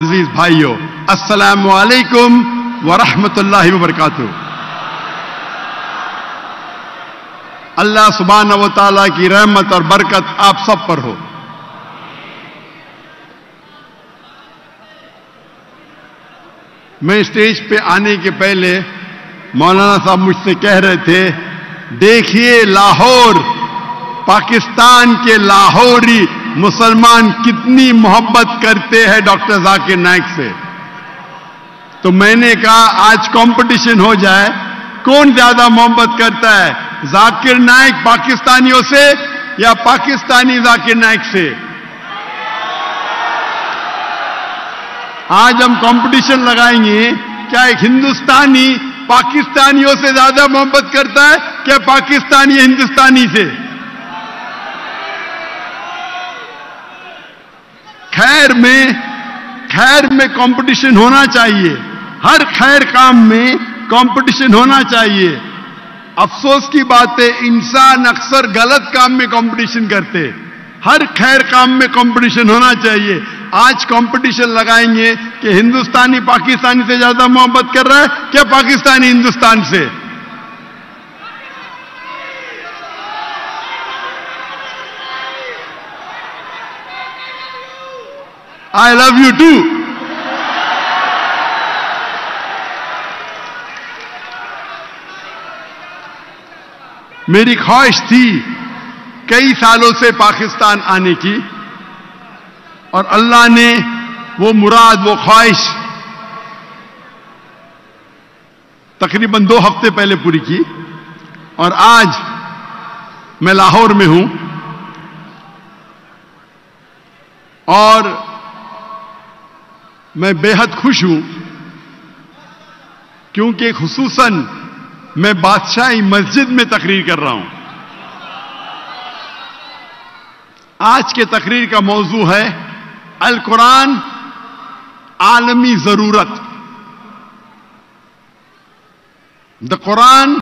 अजीज भाइयों, अस्सलामु अलैकुम वरहमतुल्लाहि वबरकातुहू। अल्लाह सुब्हानहू व तआला की रहमत और बरकत आप सब पर हो। मैं स्टेज पे आने के पहले मौलाना साहब मुझसे कह रहे थे, देखिए लाहौर, पाकिस्तान के लाहौरी मुसलमान कितनी मोहब्बत करते हैं डॉक्टर जाकिर नाइक से। तो मैंने कहा आज कंपटीशन हो जाए, कौन ज्यादा मोहब्बत करता है, जाकिर नाइक पाकिस्तानियों से या पाकिस्तानी जाकिर नाइक से। आज हम कंपटीशन लगाएंगे, क्या एक हिंदुस्तानी पाकिस्तानियों से ज्यादा मोहब्बत करता है, क्या पाकिस्तानी हिंदुस्तानी से। खैर में कंपटीशन होना चाहिए, हर खैर काम में कंपटीशन होना चाहिए। अफसोस की बात है, इंसान अक्सर गलत काम में कंपटीशन करते। हर खैर काम में कंपटीशन होना चाहिए। आज कंपटीशन लगाएंगे कि हिंदुस्तानी पाकिस्तानी से ज्यादा मोहब्बत कर रहा है, क्या पाकिस्तानी हिंदुस्तान से। I love you too. मेरी ख्वाहिश थी कई सालों से पाकिस्तान आने की, और अल्लाह ने वो मुराद, वो ख्वाहिश तकरीबन 2 हफ्ते पहले पूरी की। और आज मैं लाहौर में हूं और मैं बेहद खुश हूं, क्योंकि खुसूसन मैं बादशाही मस्जिद में तकरीर कर रहा हूं। आज के तकरीर का मौजू है अल कुरान आलमी जरूरत। The Quran